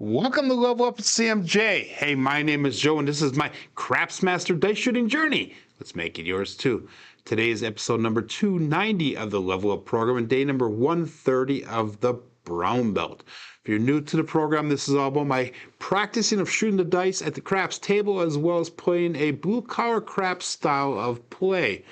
Welcome to Level Up with CMJ. Hey, my name is Joe, and this is my Craps Master Dice Shooting Journey. Let's make it yours too. Today is episode number 290 of the Level Up program and day number 130 of the Brown Belt. If you're new to the program, this is all about my practicing of shooting the dice at the craps table as well as playing a blue-collar craps style of play.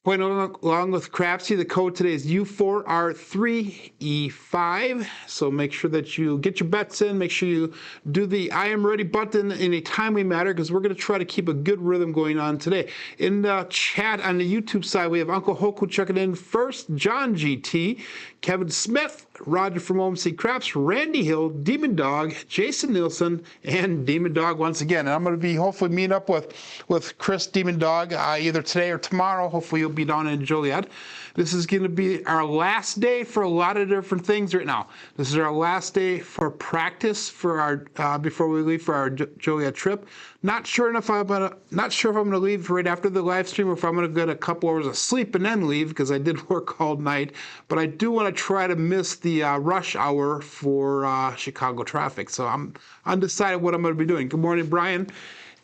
Playing along with Crapsee, the code today is U4R3E5. So make sure that you get your bets in. Make sure you do the I am ready button in a timely manner because we're going to try to keep a good rhythm going on today. In the chat on the YouTube side, we have Uncle Hoku checking in first, John GT, Kevin Smith, Roger from OMC Craps, Randy Hill, Demon Dog, Jason Nielsen, and Demon Dog once again. And I'm going to be hopefully meeting up with Chris Demon Dog either today or tomorrow. Hopefully you'll be down in Joliet. This is going to be our last day for a lot of different things right now. This is our last day for practice for our before we leave for our Joliet trip. Not sure if I'm going to leave right after the live stream or if I'm going to get a couple hours of sleep and then leave because I did work all night. But I do want to try to miss the rush hour for Chicago traffic. So I'm undecided what I'm going to be doing. Good morning, Brian.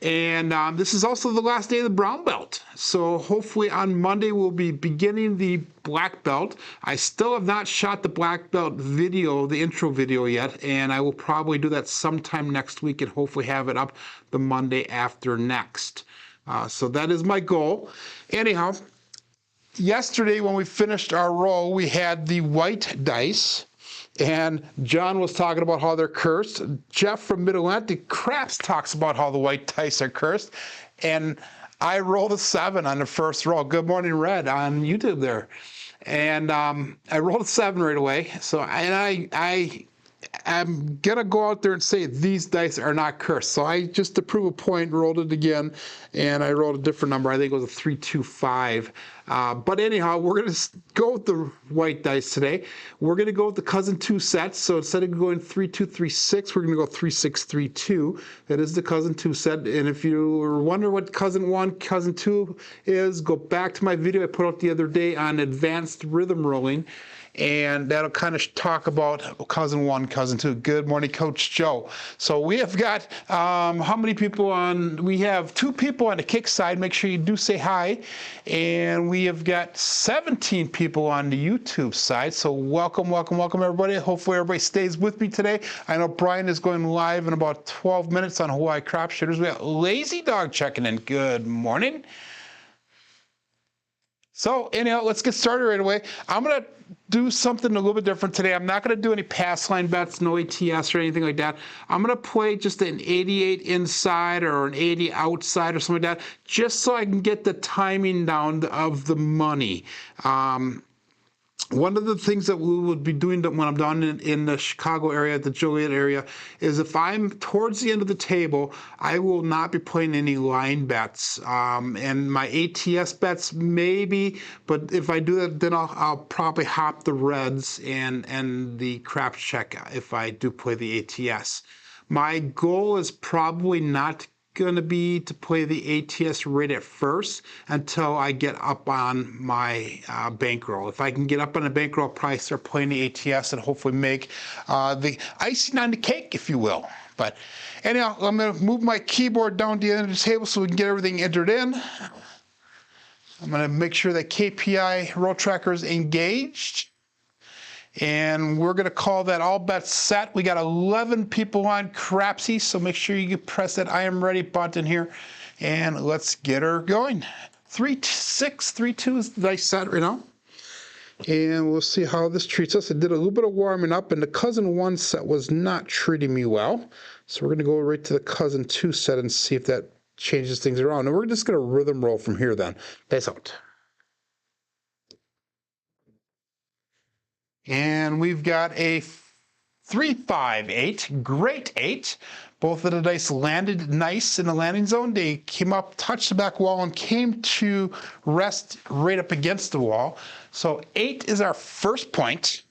And this is also the last day of the brown belt. So hopefully on Monday we'll be beginning the black belt. I still have not shot the black belt video, the intro video yet, and I will probably do that sometime next week and hopefully have it up the Monday after next. So that is my goal. Anyhow, yesterday when we finished our roll, we had the white dice. And John was talking about how they're cursed. Jeff from Mid-Atlantic Craps talks about how the white dice are cursed. And I rolled a 7 on the first roll. Good morning, Red, on YouTube there. And I rolled a 7 right away. So I'm going to go out there and say these dice are not cursed. So I, just to prove a point, rolled it again. And I rolled a different number. I think it was a 325. But anyhow, we're going to go with the white dice today. We're going to go with the cousin 2 sets. So instead of going 3236, we're going to go 3632. That is the cousin 2 set. And if you were wondering what cousin 1, cousin 2 is, go back to my video I put out the other day on advanced rhythm rolling. And that'll kind of talk about cousin 1, cousin 2. Good morning, Coach Joe. So we have got, how many people on? We have 2 people on the kick side. Make sure you do say hi. And we have got 17 people on the YouTube side. So welcome, welcome, welcome, everybody. Hopefully everybody stays with me today. I know Brian is going live in about 12 minutes on Hawaii Crap Shooters. We got Lazy Dog checking in. Good morning. So anyhow, let's get started right away. I'm going to do something a little bit different today. I'm not going to do any pass line bets, no ATS or anything like that. I'm going to play just an 88 inside or an 80 outside or something like that, just so I can get the timing down of the money. One of the things that we would be doing when I'm down in the Chicago area, the Joliet area, is if I'm towards the end of the table, I will not be playing any line bets. And my ATS bets maybe, but if I do that, then I'll probably hop the reds and the crap check if I do play the ATS. My goal is probably not going to be to play the ATS right at first until I get up on my bankroll. If I can get up on the bankroll, I'll probably start playing the ATS and hopefully make the icing on the cake, if you will. But anyhow, I'm going to move my keyboard down to the end of the table so we can get everything entered in. I'm going to make sure that KPI roll tracker is engaged. And we're going to call that all bets set. We got 11 people on Crapsee, so make sure you press that I am ready button here. And let's get her going. 3632 is the dice set right now. And we'll see how this treats us. I did a little bit of warming up, and the cousin 1 set was not treating me well. So we're going to go right to the cousin 2 set and see if that changes things around. And we're just going to rhythm roll from here then. Peace out. And we've got a 358, great 8. Both of the dice landed nice in the landing zone. They came up, touched the back wall, and came to rest right up against the wall. So 8 is our first point.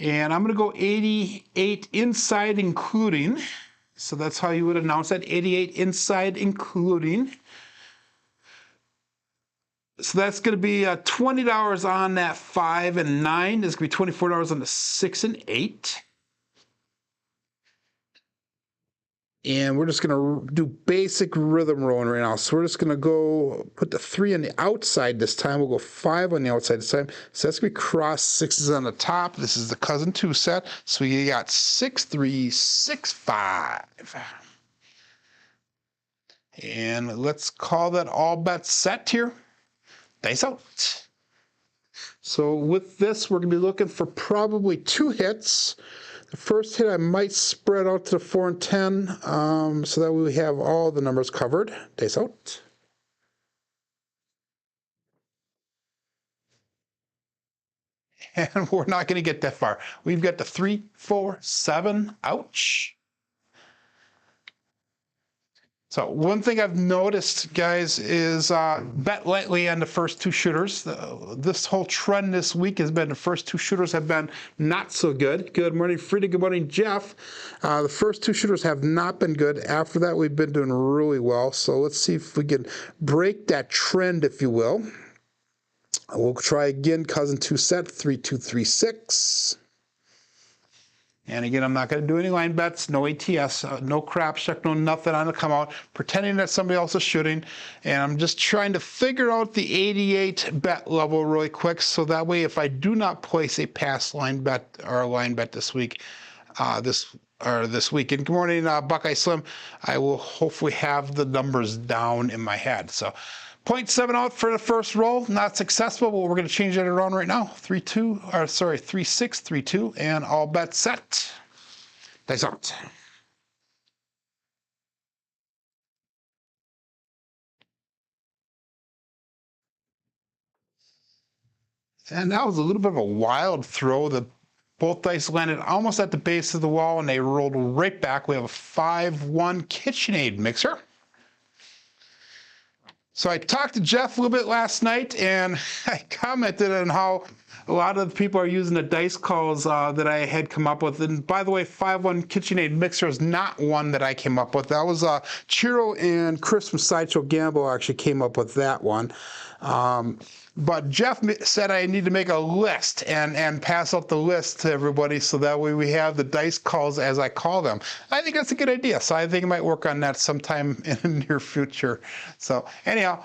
And I'm going to go 88 inside including. So that's how you would announce that, 88 inside including. So that's going to be $20 on that 5 and 9. There's going to be $24 on the 6 and 8. And we're just going to do basic rhythm rolling right now. So we're just going to go put the 3 on the outside this time. We'll go 5 on the outside this time. So that's going to be cross 6s on the top. This is the cousin 2 set. So you got 6, 3, 6, 5. And let's call that all bets set here. Dice out. So with this, we're going to be looking for probably 2 hits. The first hit I might spread out to the 4 and 10, so that we have all the numbers covered. Dice out. And we're not going to get that far. We've got the 3, 4, 7. Ouch. So one thing I've noticed, guys, is bet lightly on the first 2 shooters. This whole trend this week has been the first 2 shooters have been not so good. Good morning, Frida. Good morning, Jeff. The first 2 shooters have not been good. After that, we've been doing really well. So let's see if we can break that trend, if you will. We'll try again, cousin 2 set, 3, 2, 3, 6. And again, I'm not going to do any line bets, no ATS, no craps check, no nothing on the come out, pretending that somebody else is shooting. And I'm just trying to figure out the 88 bet level really quick, so that way if I do not place a pass line bet or a line bet this week, this weekend, good morning, Buckeye Slim, I will hopefully have the numbers down in my head. So 0.7 out for the first roll, not successful, but we're going to change that around right now. 3, 6, 3, 2, and all bets set. Dice out. And that was a little bit of a wild throw. Both dice landed almost at the base of the wall, and they rolled right back. We have a 5-1 KitchenAid mixer. So I talked to Jeff a little bit last night, and I commented on how a lot of the people are using the dice calls that I had come up with. And by the way, 5-1 KitchenAid mixer is not one that I came up with. That was Chiro and Chris from Sideshow Gamble actually came up with that one. But Jeff said I need to make a list and pass out the list to everybody, so that way we have the dice calls as I call them. I think that's a good idea. So I think I might work on that sometime in the near future. So anyhow,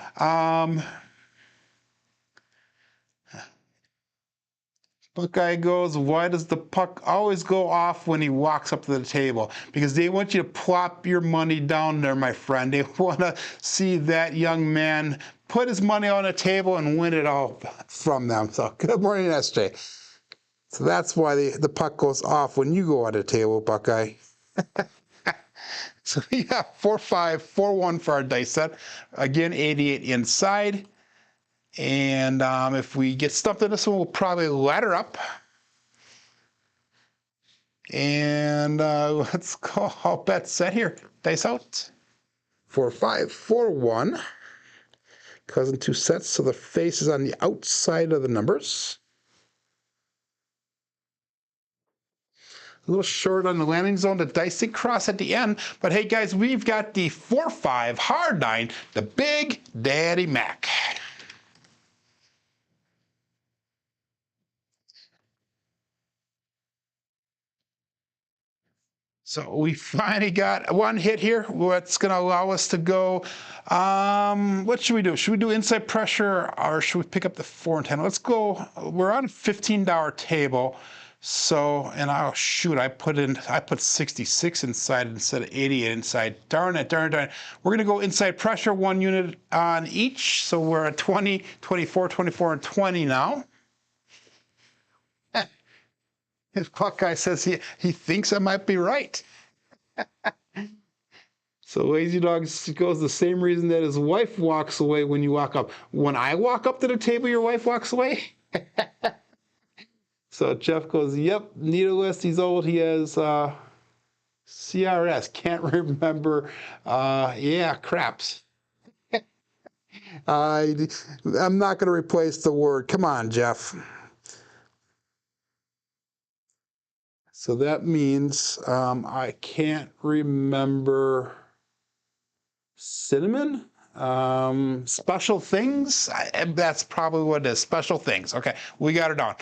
Buckeye goes, why does the puck always go off when he walks up to the table? Because they want you to plop your money down there, my friend. They want to see that young man put his money on a table and win it all from them. So good morning, SJ. So that's why the puck goes off when you go on a table, Buckeye. So yeah, 4-5, 4-1 for our dice set. Again, 88 inside. And if we get stumped in this one, we'll probably ladder up. And let's call all bets set here. Dice out. 4-5, 4-1. Cousin 2 sets, so the face is on the outside of the numbers. A little short on the landing zone. The dice did cross at the end. But hey, guys, we've got the 4-5 hard 9, the Big Daddy Mac. So we finally got one hit here. What's going to allow us to go, what should we do? Should we do inside pressure, or should we pick up the 4 and 10? Let's go, we're on a $15 table. So, and oh shoot, I put 66 inside instead of 88 inside. Darn it. We're going to go inside pressure, 1 unit on each. So we're at 20, 24, 24, and 20 now. His Buckeye says he thinks I might be right. So Lazy Dog goes the same reason that his wife walks away when you walk up. When I walk up to the table, your wife walks away? So Jeff goes, yep, need a list. He's old. He has CRS. Can't remember. Yeah, craps. I'm not going to replace the word. Come on, Jeff. So that means I can't remember cinnamon. Special things. That's probably what it is. Special things. Okay, we got it on.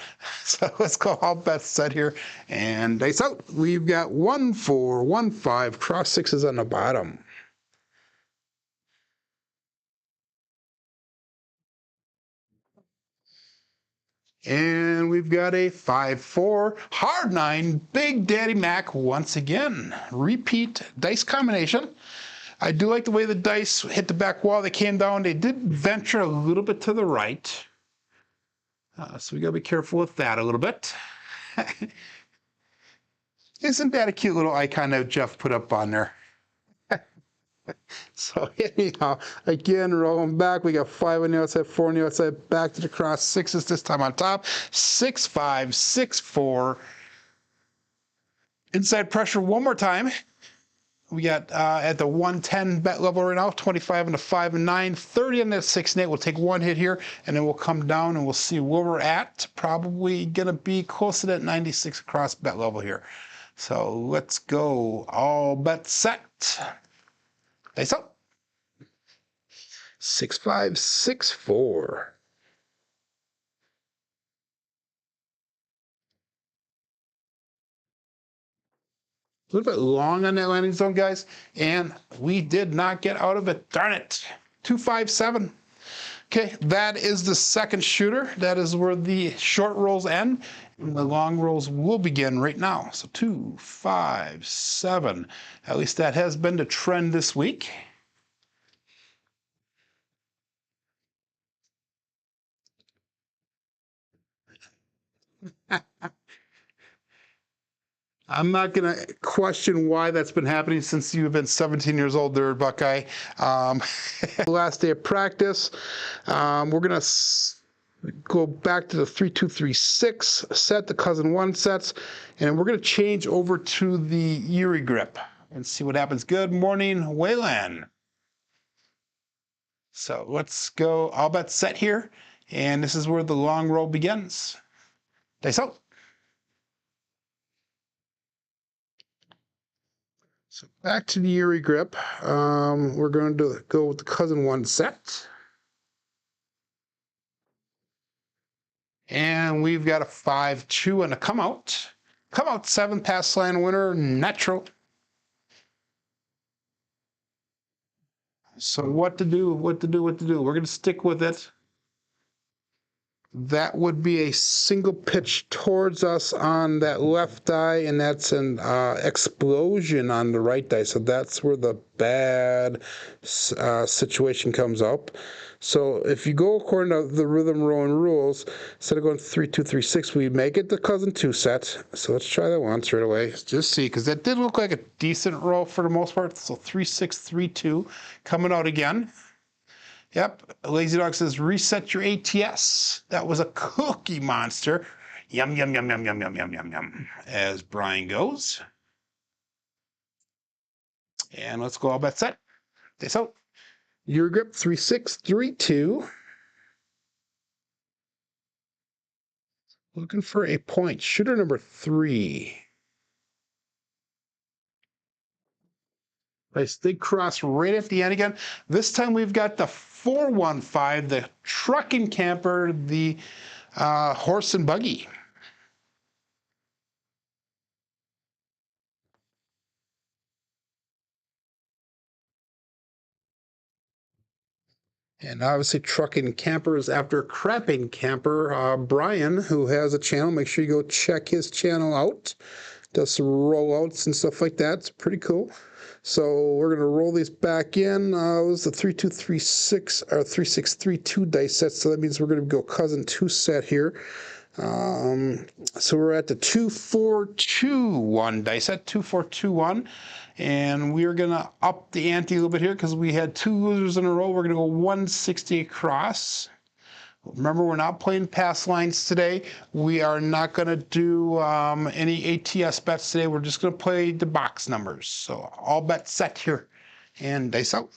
So let's go all bets set here and dice out. We've got 1, 4, 1, 5. Cross sixes on the bottom. And we've got a 5, 4, hard 9, Big Daddy Mac once again. Repeat dice combination. I do like the way the dice hit the back wall. They came down. They did venture a little bit to the right. So we got to be careful with that a little bit. Isn't that a cute little icon that Jeff put up on there? So anyhow, again, rolling back, we got 5 on the outside, 4 on the outside, back to the cross sixes, this time on top. 6, 5, 6, 4. Inside pressure one more time. We got at the 110 bet level right now, 25 on the 5 and 9, 30 on the 6 and 8. We'll take one hit here, and then we'll come down and we'll see where we're at. Probably going to be close to that 96 across bet level here. So let's go. All bets set. Dice up. 6, 5, 6, 4. A little bit long on that landing zone, guys, and we did not get out of it. Darn it. 2, 5, 7. Okay, that is the second shooter. That is where the short rolls end, and the long rolls will begin right now. So 2, 5, 7. At least that has been the trend this week. I'm not going to question why that's been happening since you've been 17 years old there, Buckeye. Last day of practice. We're going to go back to the 3, 2, 3, 6 set, the cousin 1 sets, and we're going to change over to the Erie grip and see what happens. Good morning, Wayland. So let's go all bets set here, and this is where the long roll begins. Dice out. So back to the Erie grip. We're going to go with the cousin 1 set. And we've got a 5, 2 and a come out. Come out 7 pass line winner, natural. So what to do? We're going to stick with it. That would be a single pitch towards us on that left die, and that's an explosion on the right die. So that's where the bad situation comes up. So if you go according to the rhythm rolling rules, instead of going 3, 2, 3, 6, we make it the cousin 2 set. So let's try that once right away. Just see, because that did look like a decent roll for the most part. So 3, 6, 3, 2 coming out again. Yep, Lazy Dog says, reset your ATS. That was a cookie monster. Yum, yum, yum, yum, yum, yum, yum, yum, yum, as Brian goes. And let's go all bet set. Dice out. Your grip, 3, 6, 3, 2. Looking for a point. Shooter number 3. Nice big cross right at the end again. This time we've got the 415, the truck and camper, the horse and buggy. And obviously trucking camper is after crapping camper. Brian, who has a channel, make sure you go check his channel out. Does some rollouts and stuff like that. It's pretty cool. So we're going to roll these back in. It was the 3, 2, 3, 6, or 3, 6, 3, 2 dice set. So that means we're going to go cousin 2 set here. So we're at the 2, 4, 2, 1 dice set, 2, 4, 2, 1. And we're going to up the ante a little bit here because we had 2 losers in a row. We're going to go 160 across. Remember, we're not playing pass lines today. We are not going to do any ATS bets today. We're just going to play the box numbers. So all bets set here and dice out.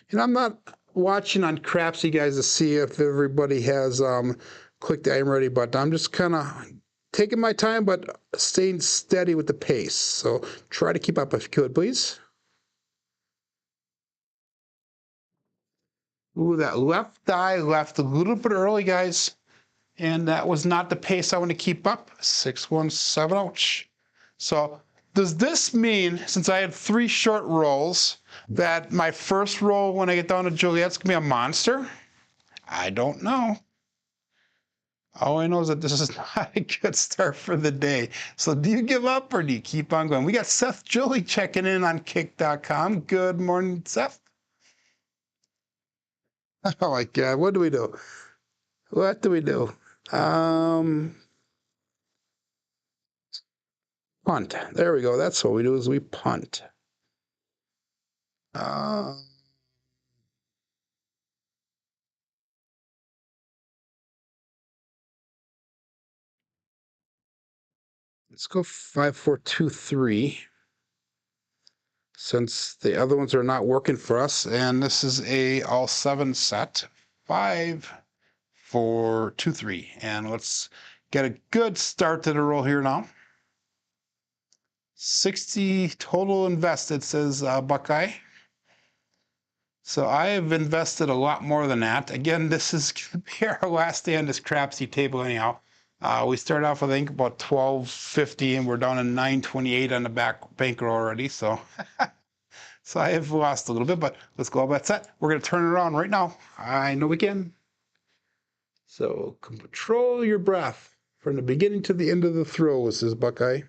And I'm not watching on Crapsee, guys, to see if everybody has clicked the I'm ready button. I'm just kind of taking my time, but staying steady with the pace. So try to keep up if you could, please. Ooh, that left die left a little bit early, guys. And that was not the pace I want to keep up. 617, ouch. So does this mean, since I had 3 short rolls, that my first roll when I get down to Juliet's going to be a monster? I don't know. All I know is that this is not a good start for the day. So do you give up or do you keep on going? We got Seth Julie checking in on kick.com. Good morning, Seth. Oh my God, what do we do? What do we do? Punt. There we go. That's what we do is we punt. Let's go 5, 4, 2, 3. Since the other ones are not working for us, and this is a all 7 set. 5, 4, 2, 3. And let's get a good start to the roll here now. 60 total invested, says Buckeye. So I have invested a lot more than that. Again, this is going to be our last day on this Crapsee table anyhow. We started off with, I think, about 1250, and we're down to 928 on the back bankroll already. So, so I have lost a little bit, but let's go all bet set. We're going to turn it around right now. I know we can. So control your breath from the beginning to the end of the throw, says Buckeye,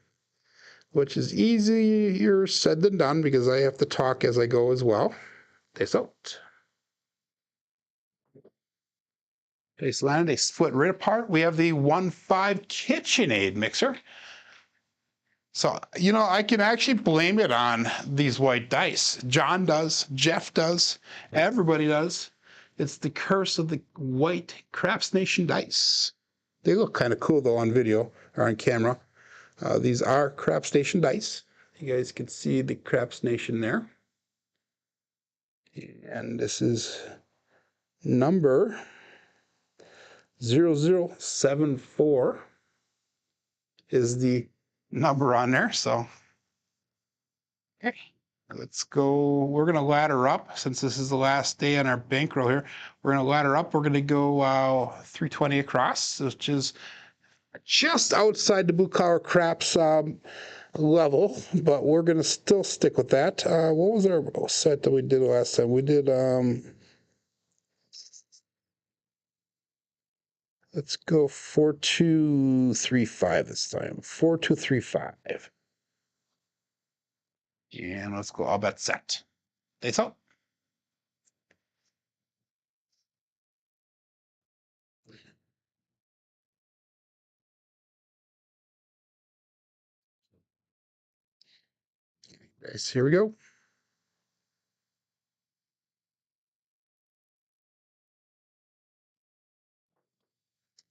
which is easier said than done because I have to talk as I go as well. Face out. Face landed, they split right apart. We have the 1.5 KitchenAid mixer. So, you know, I can actually blame it on these white dice. John does, Jeff does, everybody does. It's the curse of the white Craps Nation dice. They look kind of cool though on video or on camera. These are Craps Nation dice. You guys can see the Craps Nation there. And this is number 0074 is the number on there. So, okay, let's go. We're going to ladder up since this is the last day on our bankroll here. We're going to ladder up. We're going to go 320 across, which is just outside the blue collar craps level, but we're going to still stick with that. What was our set that we did last time? We did, let's go 4235 this time. 4235. And let's go all bet set. Face out. Nice, here we go.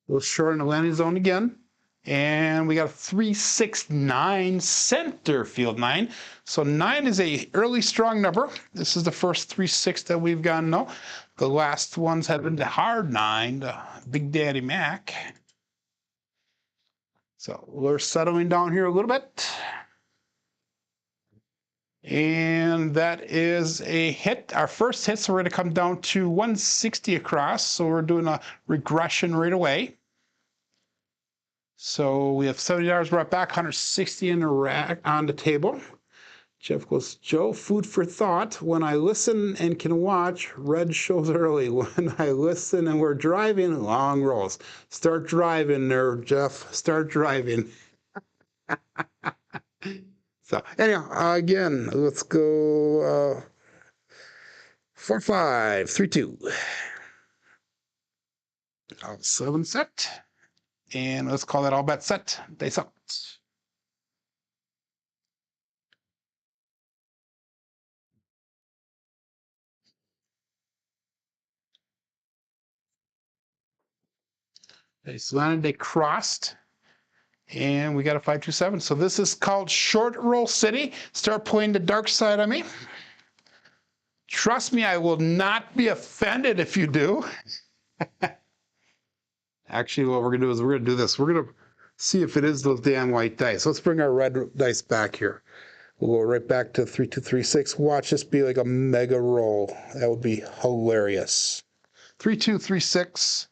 A little short in the landing zone again. And we got a 369 center field 9. So 9 is a early strong number. This is the first 3-6 that we've gotten now. The last ones have been the hard 9, the Big Daddy Mac. So we're settling down here a little bit. And that is a hit, our first hit, so we're going to come down to 160 across. So we're doing a regression right away. So we have $70 brought back, 160 in the rack on the table. Jeff goes, Joe, food for thought. When I listen and can watch, red shows early. When I listen and we're driving, long rolls. Start driving there, Jeff. Start driving. So anyhow, again, let's go 4, 5, 3, 2. 7 set. And let's call that all bet set. Face out. They landed, they crossed. And we got a 527. So this is called Short Roll City. Start playing the dark side on me. Trust me, I will not be offended if you do. Actually, what we're going to do is we're going to do this. We're going to see if it is those damn white dice. Let's bring our red dice back here. We'll go right back to 3236. Watch this be like a mega roll. That would be hilarious. 3236.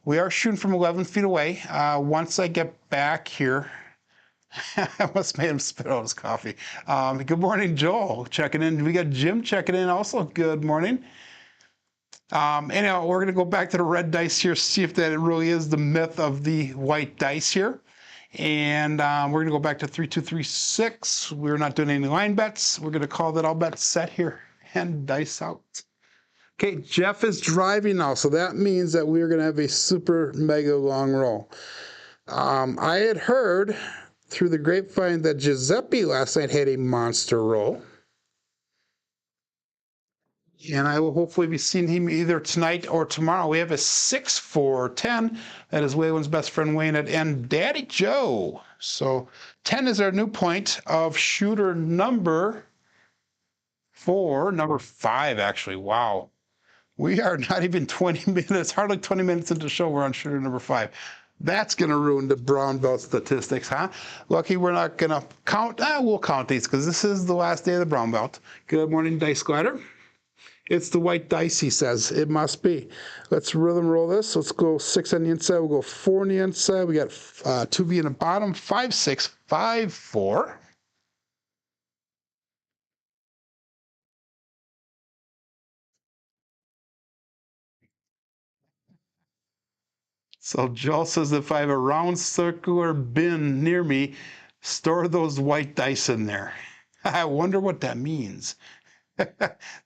We are shooting from 11 feet away. Once I get back here, I almost made him spit out his coffee. Good morning, Joel, checking in. We got Jim checking in also. Good morning. Anyhow, we're going to go back to the red dice here, see if that really is the myth of the white dice here. And we're going to go back to 3236. We're not doing any line bets. We're going to call that all bets set here and dice out. Okay, Jeff is driving now, so that means that we're going to have a super mega long roll. I had heard through the grapevine that Giuseppe last night had a monster roll. And I will hopefully be seeing him either tonight or tomorrow. We have a 6-4-10. That is Waylon's best friend Wayne and Daddy Joe. So 10 is our new point of shooter number 4, number 5 actually. Wow. We are not even 20 minutes, hardly 20 minutes into the show. We're on shooter number 5. That's going to ruin the brown belt statistics, huh? Lucky we're not going to count. We'll count these because this is the last day of the brown belt. Good morning, Dice Glider. It's the white dice, he says. It must be. Let's rhythm roll this. Let's go 6 on the inside. We'll go 4 on the inside. We got 2V in the bottom. 5, 6, 5, 4. So Joel says if I have a round circular bin near me, store those white dice in there. I wonder what that means.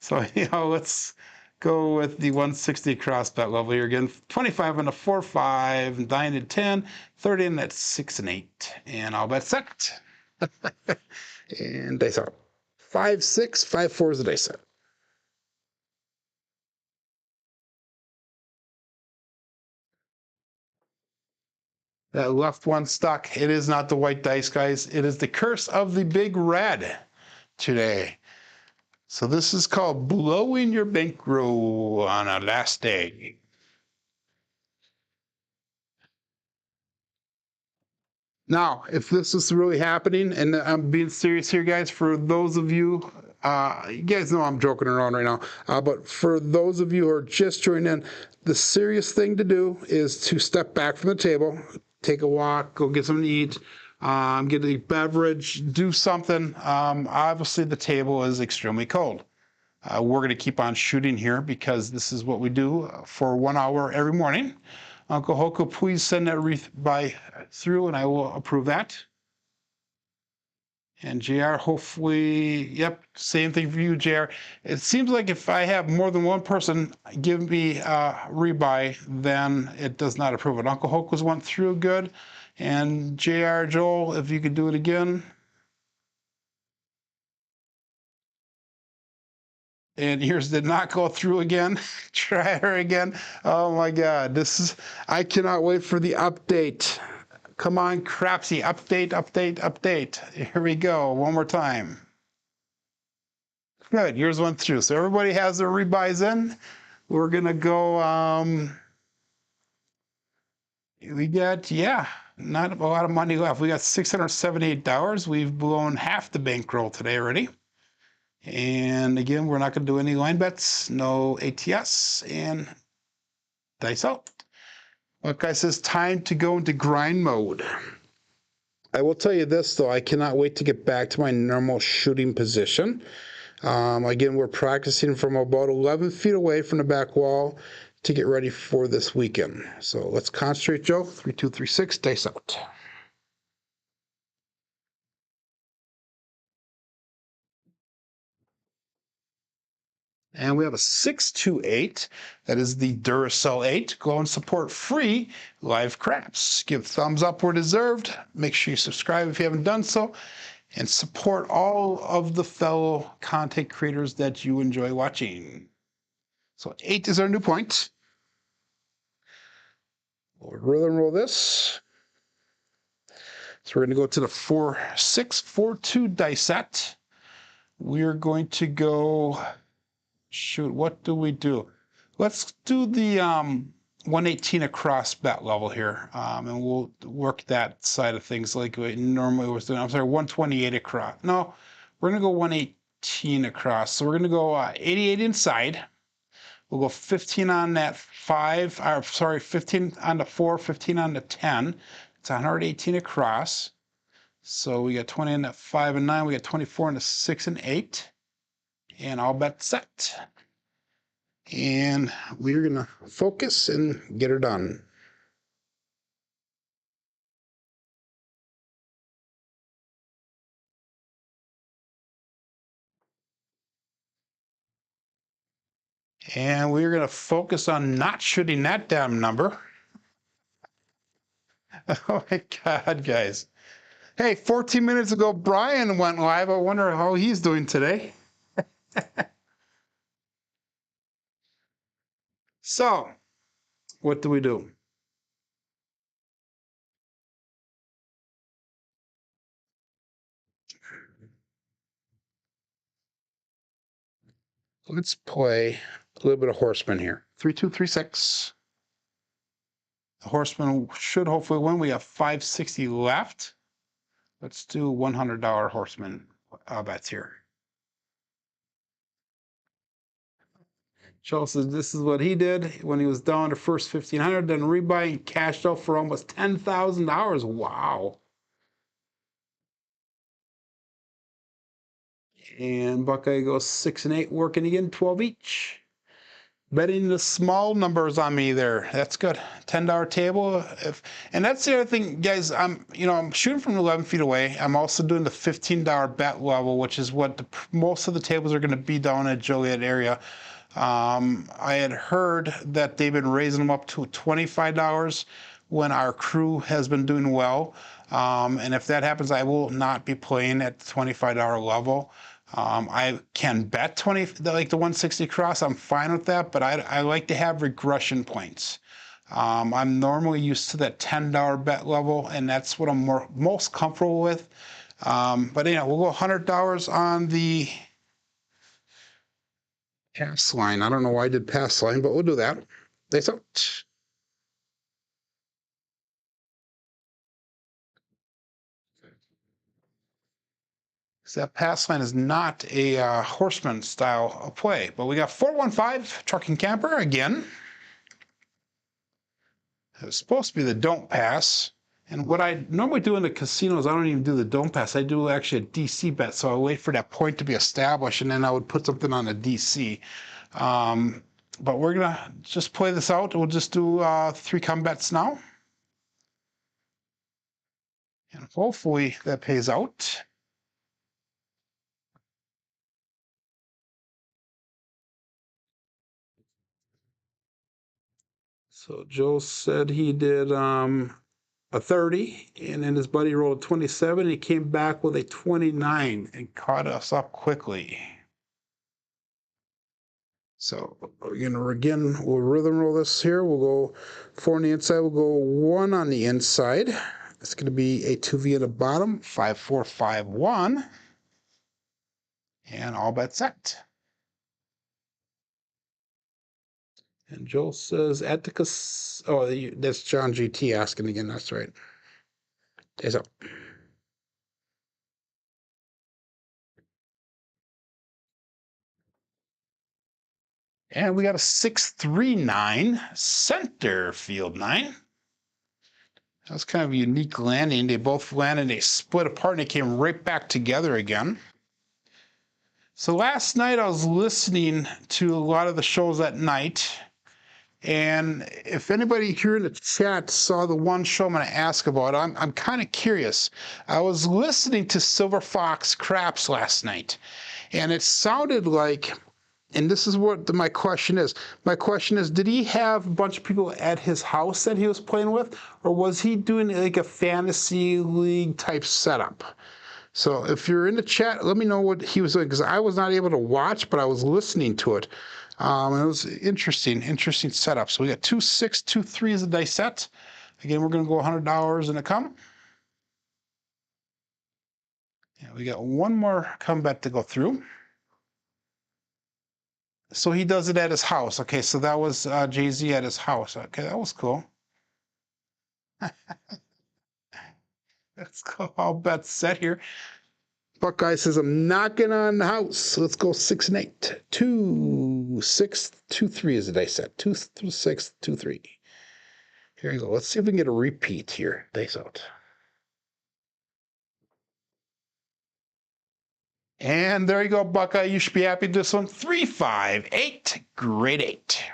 So let's go with the 160 cross bet level here again. 25 on a 4, 5, 9 and 10, 30 and that's 6 and 8. And I'll bet set. And dice out. 5, 6, 5, 4 is the dice set. That left one stuck. It is not the white dice, guys. It is the curse of the big red today. So this is called blowing your bankroll on a last day. Now, if this is really happening, and I'm being serious here, guys, for those of you, you guys know I'm joking around right now, but for those of you who are just joining in, the serious thing to do is to step back from the table, take a walk, go get something to eat, get a beverage, do something. Obviously, the table is extremely cold. We're going to keep on shooting here because this is what we do for 1 hour every morning. Uncle Hoko, please send that wreath through and I will approve that. And JR, hopefully, yep, same thing for you, JR. It seems like if I have more than one person give me rebuy, then it does not approve it. Uncle Hoko's went through good. And JR, Joel, if you could do it again. And yours did not go through again. Try her again. Oh my God, I cannot wait for the update. Come on, Crapsee, update, update, update. Here we go, one more time. Good, yours went through. So everybody has their rebuys in. We're gonna go, we got, not a lot of money left. We got $678. We've blown half the bankroll today already. And again, we're not going to do any line bets, no ATS, and dice out. Look, guys, it's time to go into grind mode. I will tell you this, though, I cannot wait to get back to my normal shooting position. Again, we're practicing from about 11 feet away from the back wall to get ready for this weekend. So let's concentrate, Joe. 3, 2, 3, 6, dice out. And we have a 628. That is the Duracell 8. Go and support free live craps. Give thumbs up where deserved. Make sure you subscribe if you haven't done so. And support all of the fellow content creators that you enjoy watching. So 8 is our new point. We'll rhythm roll this. So we're going to go to the 4, 6, 4, 2 dice set. We're going to go... Shoot, what do we do? Let's do the 118 across bet level here, and we'll work that side of things like we normally was doing. I'm sorry, 128 across. No, We're going to go 118 across. So we're going to go 88 inside. We'll go 15 on that 5, or sorry, 15 on the 4, 15 on the 10. It's 118 across. So we got 20 on that 5 and 9. We got 24 on the 6 and 8. And all bets set. And we're going to focus and get her done. And we're going to focus on not shooting that damn number. Oh my God, guys. Hey, 14 minutes ago, Brian went live. I wonder how he's doing today. So, what do we do? Let's play a little bit of horseman here. 3, 2, 3, 6. The horseman should hopefully win. We have 560 left. Let's do $100 horseman bets here. Joe says this is what he did when he was down to first 1,500, then rebuy and cashed out for almost $10,000. Wow. And Buckeye goes 6 and 8, working again, 12 each. Betting the small numbers on me there. That's good. $10 table. And that's the other thing, guys. I'm shooting from 11 feet away. I'm also doing the $15 bet level, which is what most of the tables are going to be down at Joliet area. I had heard that they've been raising them up to $25 when our crew has been doing well. And if that happens, I will not be playing at the $25 level. I can bet 20, like the 160 cross. I'm fine with that, but I like to have regression points. I'm normally used to that $10 bet level, and that's what I'm most comfortable with. But we'll go $100 on the pass line. I don't know why I did pass line, but we'll do that. That's out. That pass line is not a horseman style of play, but we got 415 trucking camper again. It's supposed to be the don't pass. And what I normally do in the casinos, I don't even do the don't pass. I do actually a DC bet. So I wait for that point to be established, and then I would put something on a DC. But we're going to just play this out. We'll just do 3 come bets now. And hopefully that pays out. So Joe said he did a 30, and then his buddy rolled a 27. And he came back with a 29 and caught us up quickly. So we'll rhythm roll this here. We'll go 4 on the inside. We'll go 1 on the inside. It's going to be a 2V at the bottom, 5, 4, 5, 1. And all bets set. And Joel says, at the that's John GT asking again. That's right. Days up. And we got a 639 center field 9. That was kind of a unique landing. They both landed, they split apart, and they came right back together again. So last night I was listening to a lot of the shows at night. And if anybody here in the chat saw the one show I'm going to ask about, I'm kind of curious. I was listening to Silver Fox Craps last night, and it sounded like, and this is what my question is. My question is, did he have a bunch of people at his house that he was playing with, or was he doing like a fantasy league type setup? So if you're in the chat, let me know what he was doing, because I was not able to watch, but I was listening to it. And it was interesting setup. So we got 2, 6, 2, 3 as a dice set. Again, we're going to go $100 in a come. And we got one more come bet to go through. So he does it at his house. Okay, so that was Jay-Z at his house. Okay, that was cool. Let's go all bets set here. Buckeye says, I'm knocking on the house. Let's go 6 and 8. 2, 6, 2, 3 is the dice set. 2, 6, 2, 3. Here you go. Let's see if we can get a repeat here. Dice out. And there you go, Buckeye. You should be happy with this one. 3, 5, 8. Grade 8.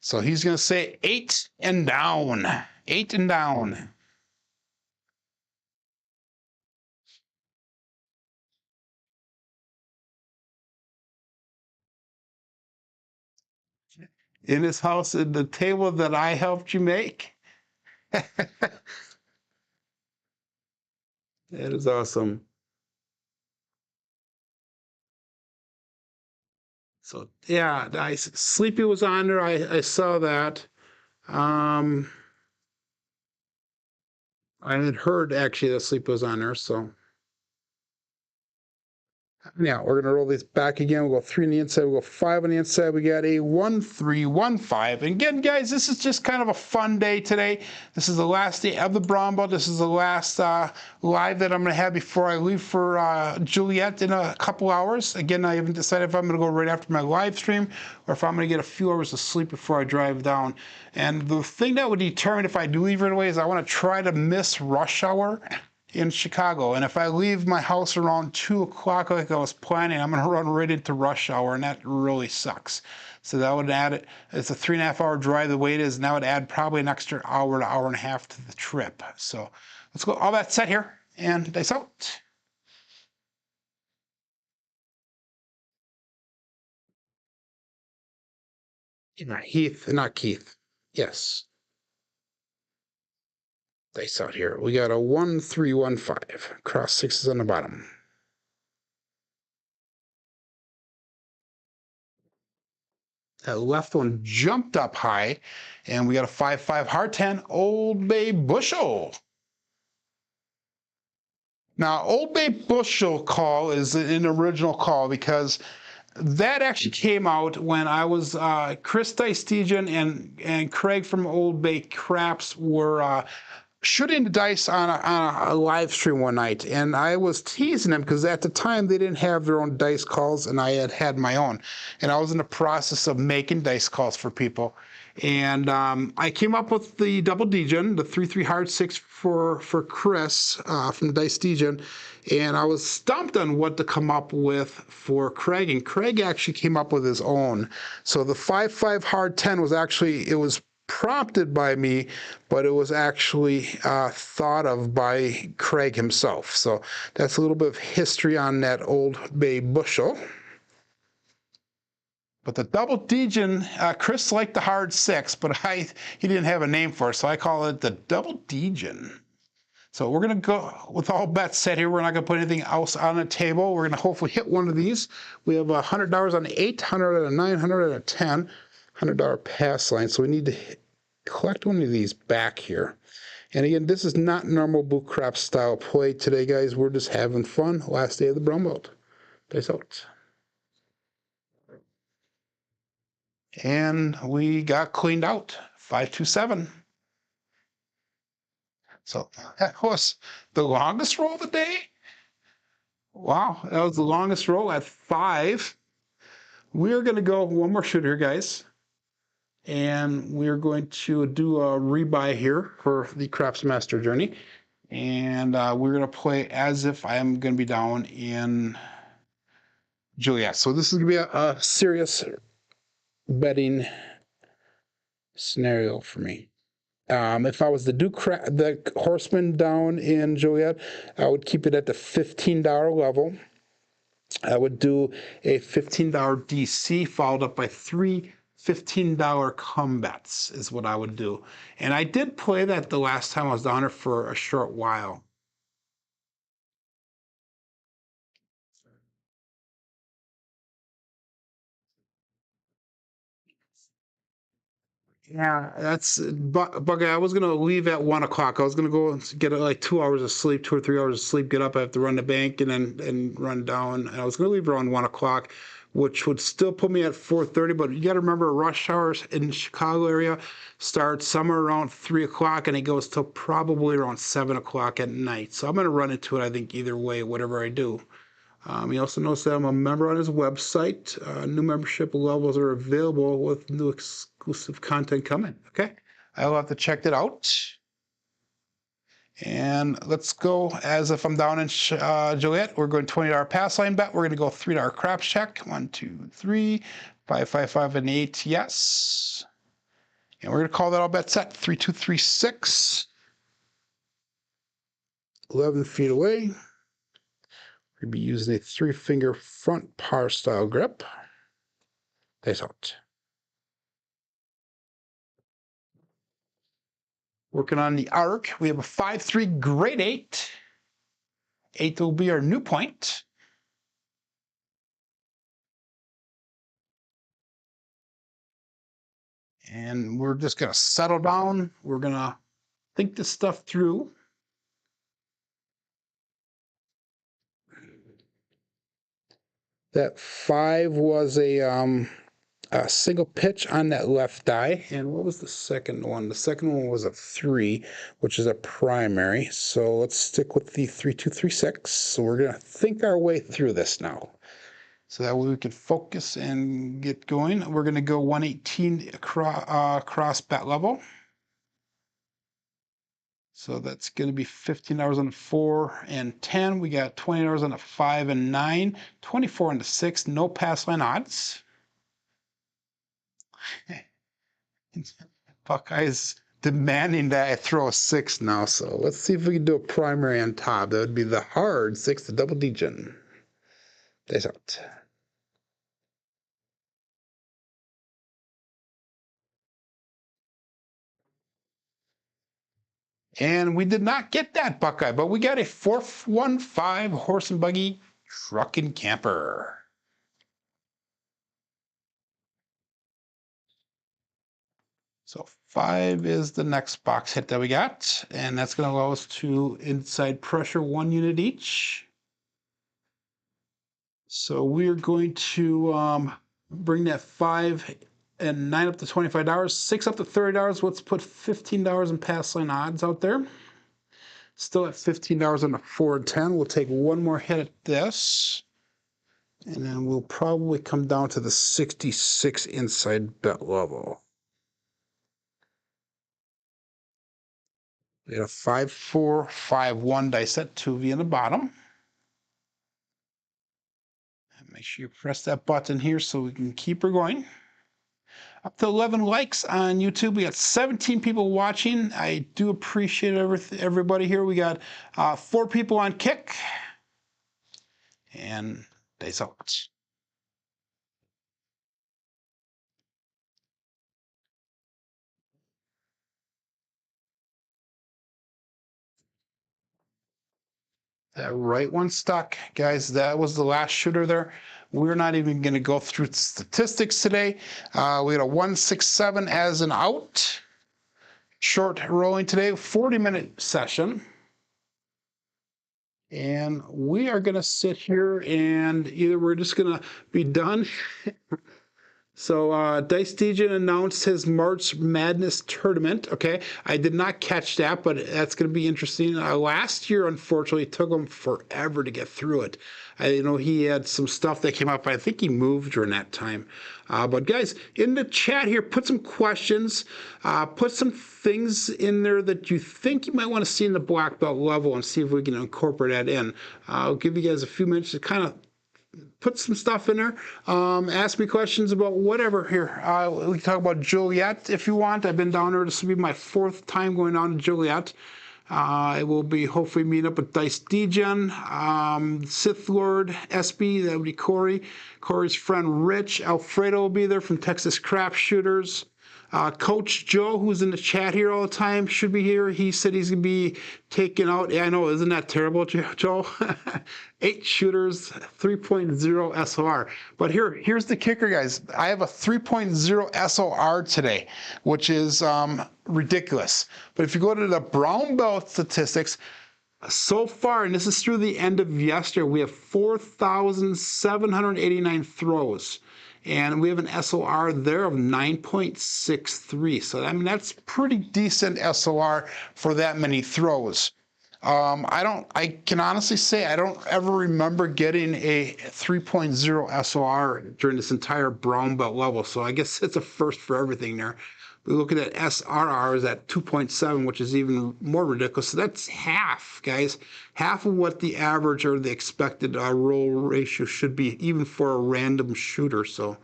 So he's going to say 8 and down. 8 and down. In his house, at the table that I helped you make. That is awesome. So yeah, Sleepy was on there. I saw that. I had heard actually that Sleepy was on there. So now we're gonna roll these back again. We'll go 3 on the inside. We'll go 5 on the inside. We got a 1, 3, 1, 5. And again, guys, this is just kind of a fun day today. This is the last day of the Brown Belt. This is the last live that I'm gonna have before I leave for Juliet in a couple hours. Again, I haven't decided if I'm gonna go right after my live stream or if I'm gonna get a few hours of sleep before I drive down. And the thing that would determine if I do leave right away is I want to try to miss rush hour in Chicago. And if I leave my house around 2 o'clock like I was planning, I'm going to run right into rush hour, and that really sucks. So that would add it. It's a 3.5 hour drive the way it is, and that would add probably an extra hour to hour and a half to the trip. So let's go. All that set here, and dice out. Heath, not Keith. Yes. Dice out here. We got a 1, 3, 1, 5. Cross 6s on the bottom. That left one jumped up high, and we got a 5, 5 hard 10, Old Bay Bushel. Now, Old Bay Bushel call is an original call because that actually came out when I was Chris Dystegen and Craig from Old Bay Craps were shooting the dice on a live stream one night, and I was teasing them because at the time they didn't have their own dice calls, and I had my own, and I was in the process of making dice calls for people, and I came up with the double Degen, the 3-3 hard 6 for Chris from Dice Degen, and I was stumped on what to come up with for Craig, and Craig actually came up with his own. So the 5-5 hard 10 was actually, it was prompted by me, but it was actually thought of by Craig himself. So that's a little bit of history on that Old Bay Bushel. But the double Degen, Chris liked the hard 6, but he didn't have a name for it, so I call it the double Degen. So we're going to go with all bets set here. We're not going to put anything else on the table. We're going to hopefully hit one of these. We have $100 on 8, 100 on 9, 100 on 10, $100 pass line. So we need to collect one of these back here. And again, this is not normal boot crap style play today, guys. We're just having fun. Last day of the Brown Belt. Dice out. And we got cleaned out. 527. So that was the longest roll of the day. Wow, that was the longest roll at 5. We're going to go one more shooter, guys. And we're going to do a rebuy here for the Craps Master Journey. And we're going to play as if I am going to be down in Juliet. So this is going to be a serious betting scenario for me. If I was to do the Horseman down in Juliet, I would keep it at the $15 level. I would do a $15 DC followed up by 3 $15 come bets is what I would do. And I did play that the last time I was down there for a short while. Yeah, that's Bucky. I was gonna leave at 1 o'clock. I was gonna go get like 2 hours of sleep, 2 or 3 hours of sleep. Get up. I have to run the bank and then run down. And I was gonna leave around 1 o'clock, which would still put me at 4:30. But you got to remember, rush hours in the Chicago area starts somewhere around 3 o'clock, and it goes till probably around 7 o'clock at night. So I'm gonna run into it. I think either way, whatever I do. You also notice that I'm a member on his website. New membership levels are available with new exclusive content coming. Okay, I'll have to check that out. And let's go as if I'm down in Joliet. We're going $20 pass line bet. We're going to go $3 craps check. 1, 2, 3, 5, 5, 5, and 8. Yes. And we're going to call that all bet set. 3, 2, 3, 6. 11 feet away. We'll be using a 3-finger front par style grip. That's out. Working on the arc, we have a 5-3 grade 8. 8 will be our new point. And we're just going to settle down. We're going to think this stuff through. That 5 was a single pitch on that left die. And what was the second one? The second one was a 3, which is a primary. So let's stick with the 3, 2, 3, 6. So we're going to think our way through this now. So that way we can focus and get going. We're going to go 118 across bet level. So that's going to be $15 on the 4 and 10. We got $20 on the 5 and 9, 24 on the 6. No pass line odds. Buckeyes demanding that I throw a 6 now. So let's see if we can do a primary on top. That would be the hard 6, the double D-gen. That's out. And we did not get that Buckeye, but we got a 415 horse and buggy truck and camper. So 5 is the next box hit that we got, and that's going to allow us to inside pressure 1 unit each. So we're going to bring that 5 and 9 up to $25, 6 up to $30. Let's put $15 in pass line odds out there. Still at $15 on the 4 and 10. We'll take one more hit at this, and then we'll probably come down to the 66 inside bet level. We got a 5, 4, 5, 1 die set, 2V in the bottom. And make sure you press that button here so we can keep her going. Up to 11 likes on YouTube. We got 17 people watching. I do appreciate everybody here. We got 4 people on Kick. And days out. That right one stuck. Guys, that was the last shooter there. We're not even going to go through statistics today. We got a 167 as an out. Short rolling today, 40-minute session. And we are going to sit here and either we're just going to be done. So Dice DJ announced his March Madness tournament. Okay, I did not catch that, but that's going to be interesting. Last year, unfortunately, it took him forever to get through it. I know he had some stuff that came up. I think he moved during that time. But guys, in the chat here, put some questions. Put some things in there that you think you might want to see in the black belt level and see if we can incorporate that in. I'll give you guys a few minutes to kind of put some stuff in there. Ask me questions about whatever here. We can talk about Joliet if you want. I've been down there. This will be my 4th time going down to Joliet. I will be hopefully meeting up with Dice Degen, Sith Lord, SB, that would be Corey. Corey's friend Rich. Alfredo will be there from Texas Crap Shooters. Coach Joe, who's in the chat here all the time, should be here. He said he's going to be taking out, yeah, I know, isn't that terrible, Joe? 8 shooters, 3.0 SOR. But here's the kicker, guys. I have a 3.0 SOR today, which is ridiculous. But if you go to the brown belt statistics, so far, and this is through the end of yesterday, we have 4,789 throws. And we have an SOR there of 9.63. So, I mean, that's pretty decent SOR for that many throws. I can honestly say I don't ever remember getting a 3.0 SOR during this entire brown belt level. So I guess it's a first for everything there. We look at that SRR is at 2.7, which is even more ridiculous. So that's half, guys. Half of what the average or the expected roll ratio should be, even for a random shooter. So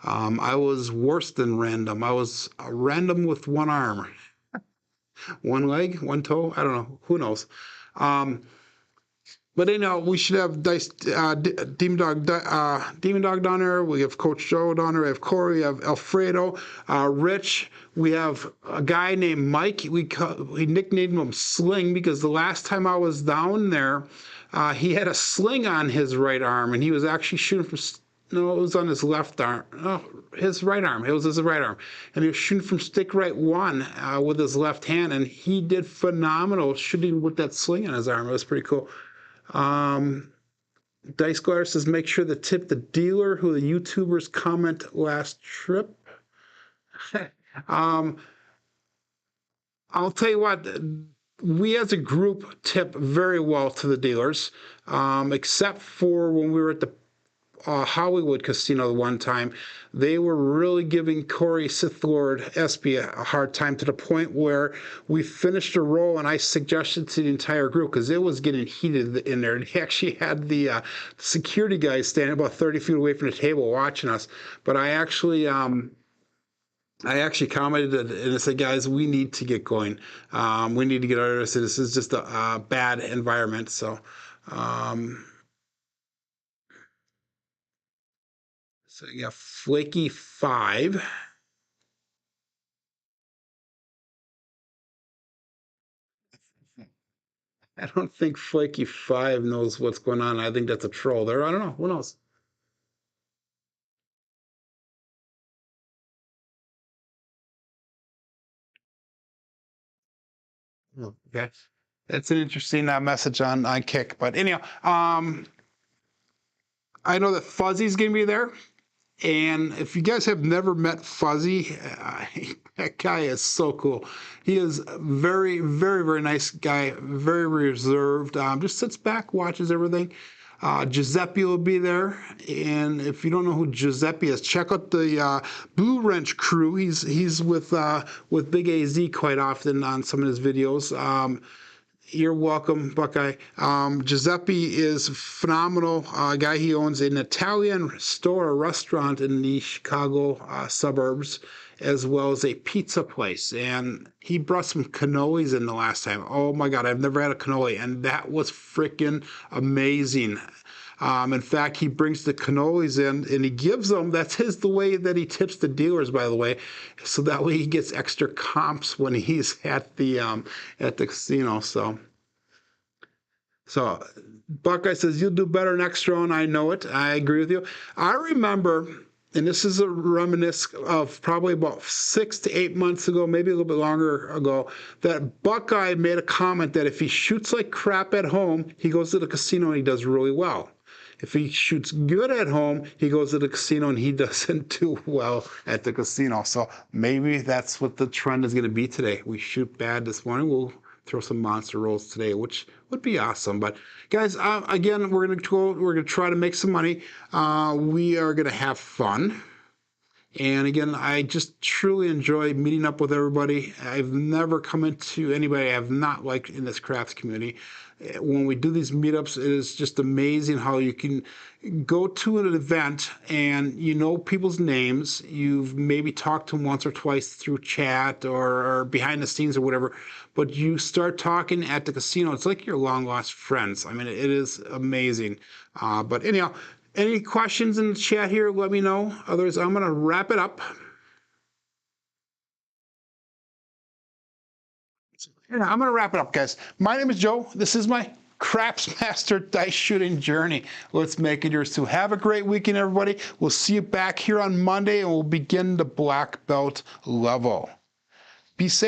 I was worse than random. I was random with one arm. One leg, one toe, I don't know. Who knows? But anyhow, we should have Dice, Demon Dog down there. We have Coach Joe down there. We have Corey. We have Alfredo, Rich. We have a guy named Mike. We nicknamed him Sling because the last time I was down there, he had a sling on his right arm, and he was actually shooting from. No, it was on his left arm. Oh, his right arm. It was his right arm. And he was shooting from stick right one with his left hand, and he did phenomenal shooting with that sling on his arm. It was pretty cool. Dice Glass says, make sure to tip the dealer who the YouTubers comment last trip. I'll tell you what, we as a group tip very well to the dealers, except for when we were at the Hollywood Casino the one time. They were really giving Corey Sith Lord Espy a hard time to the point where we finished a roll and I suggested to the entire group because it was getting heated in there. They actually had the security guys standing about 30 feet away from the table watching us. But I actually commented and I said, guys, we need to get going. We need to get out of this. This is just a bad environment. So, so you got Flaky 5. I don't think Flaky 5 knows what's going on. I think that's a troll there. I don't know. Who knows? Okay. That's an interesting message on Kick. But anyhow, I know that Fuzzy's going to be there. And if you guys have never met Fuzzy, that guy is so cool. He is very, very, very nice guy, very reserved, just sits back, watches everything. Giuseppe will be there. And if you don't know who Giuseppe is, check out the Blue Wrench crew. He's with Big AZ quite often on some of his videos. You're welcome, Buckeye. Giuseppe is a phenomenal guy. He owns an Italian store, a restaurant in the Chicago suburbs, as well as a pizza place. And he brought some cannolis in the last time. Oh my God, I've never had a cannoli, and that was freaking amazing. In fact, he brings the cannolis in and he gives them. That's the way that he tips the dealers, by the way, so that way he gets extra comps when he's at the casino. So Buckeye says you'll do better next round. I know it. I agree with you. I remember, and this is a reminisce of probably about 6 to 8 months ago, maybe a little bit longer ago, that Buckeye made a comment that if he shoots like crap at home, he goes to the casino and he does really well. If he shoots good at home, he goes to the casino and he doesn't do well at the casino. So maybe that's what the trend is going to be today. We shoot bad this morning. We'll throw some monster rolls today, which would be awesome. But guys, again, we're going to try to make some money. We are going to have fun. And again, I just truly enjoy meeting up with everybody. I've never come into anybody I have not liked in this crafts community. When we do these meetups, it is just amazing how you can go to an event and you know people's names. You've maybe talked to them once or twice through chat or behind the scenes or whatever, but you start talking at the casino. It's like your long lost friends. I mean, it is amazing. But anyhow, any questions in the chat here, let me know. Otherwise, I'm going to wrap it up. Yeah, I'm going to wrap it up, guys. My name is Joe. This is my Craps Master dice shooting journey. Let's make it yours too. Have a great weekend, everybody. We'll see you back here on Monday, and we'll begin the black belt level. Be safe.